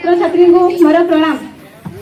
छात्र छात्री को मोर प्रणाम।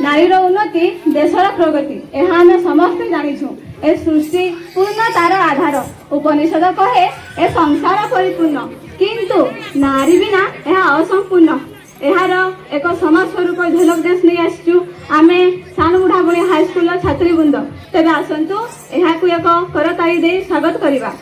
नारीर उन्नति देशर प्रगति यह आम समस्ते जानिछुं। ए सृष्टि पूर्ण तार आधार। उपनिषद कहे ए संसार परिपूर्ण किंतु नारी बिना यह असंपूर्ण। यार एक समाज स्वरूप झलक देश नहीं आसचु आमे सानमुढ़ा बड़ी हाईस्कूल छात्री वृंद। तेज आसतु एक करताली दे स्वागत करवा।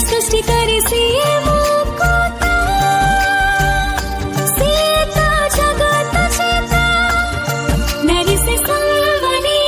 सृष्टि करे जगत चेता नारी से संवनी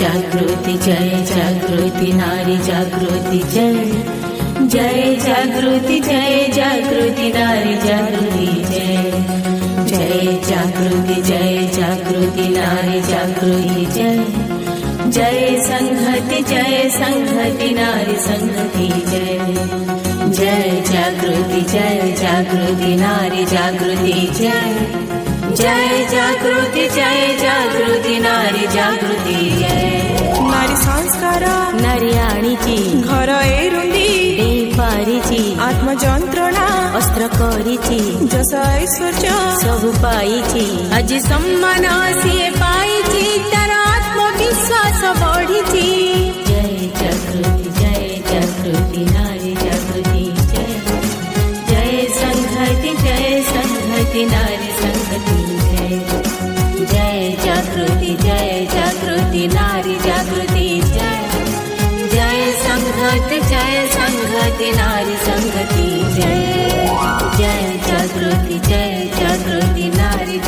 जागृति नारी जागृति जय जागृति नारी जागृति जय जागृति नारी जागृति जय संहति नारी संहति जय जागृति नारी जागृति जय जागृति नारी जागृति नारी संस्कार नारी आनीची घर एरुंदी पारिची आत्म जंत्रणा अस्त्र करिची जस ऐश्वर्य सब पाइची आज सम्मान सिए पाइची तार आत्मविश्वास बढ़िची जय जागृति नारी जागृति जय संहति नारी संहति जय जागृति नारी जागृति जय संहति नारी संहति जय जागृति नारी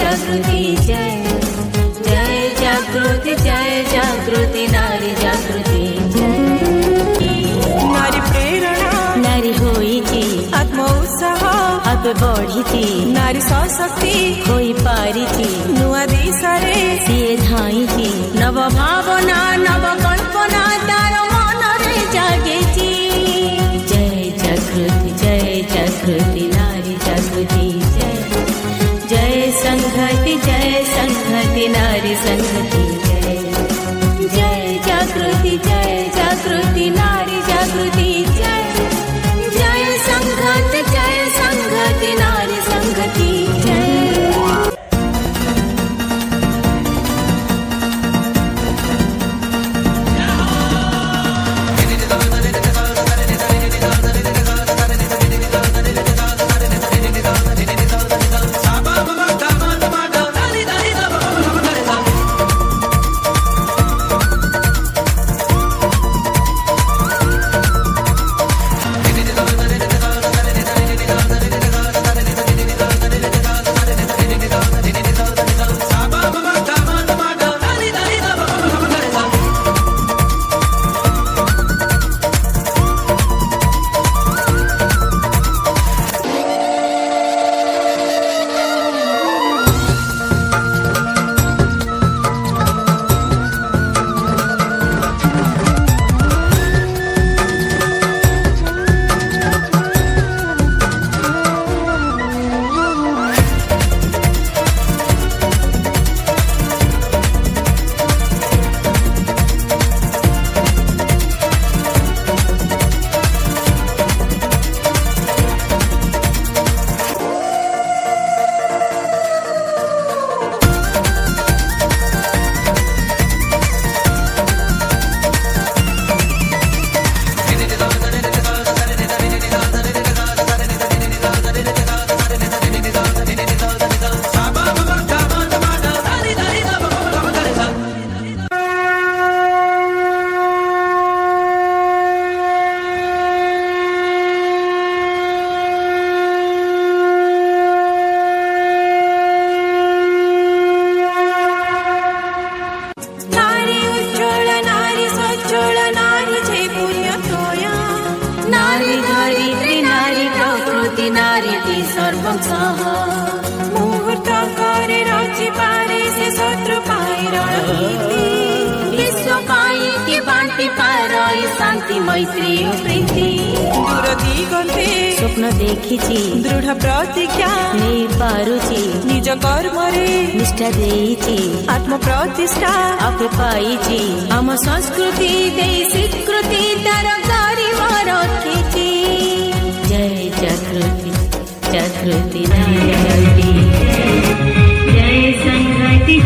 जागृति जय जागृति नारी जागृति नारी प्रेरणा नारी होइची आत्म उत्साह अब बढ़िची नारी सशक्ति होई पारिची नुआ दिशारे सिए धाइची नव भावना नव कल्पना तार मनरे जागेची जय जागृति नारी जागृति जय संहति नारी संहति जय जागृति नारी जागृति जय संहति नारी संहति मुहूर्त करे रची पारे से शत्रु पाई रणनीति विश्व पाई के बांटी पाराई शांति मैत्री प्रीति दूर दिगंते स्वप्न देखिची दृढ़ प्रतिज्ञा नहीं पारुची निज कर्मरे निष्ठा देइची आत्म प्रतिष्ठा आपे पाइची आम संस्कृति दे स्वीकृति तार गरीब रखिची जय जागृति नारी जागृति जय संहति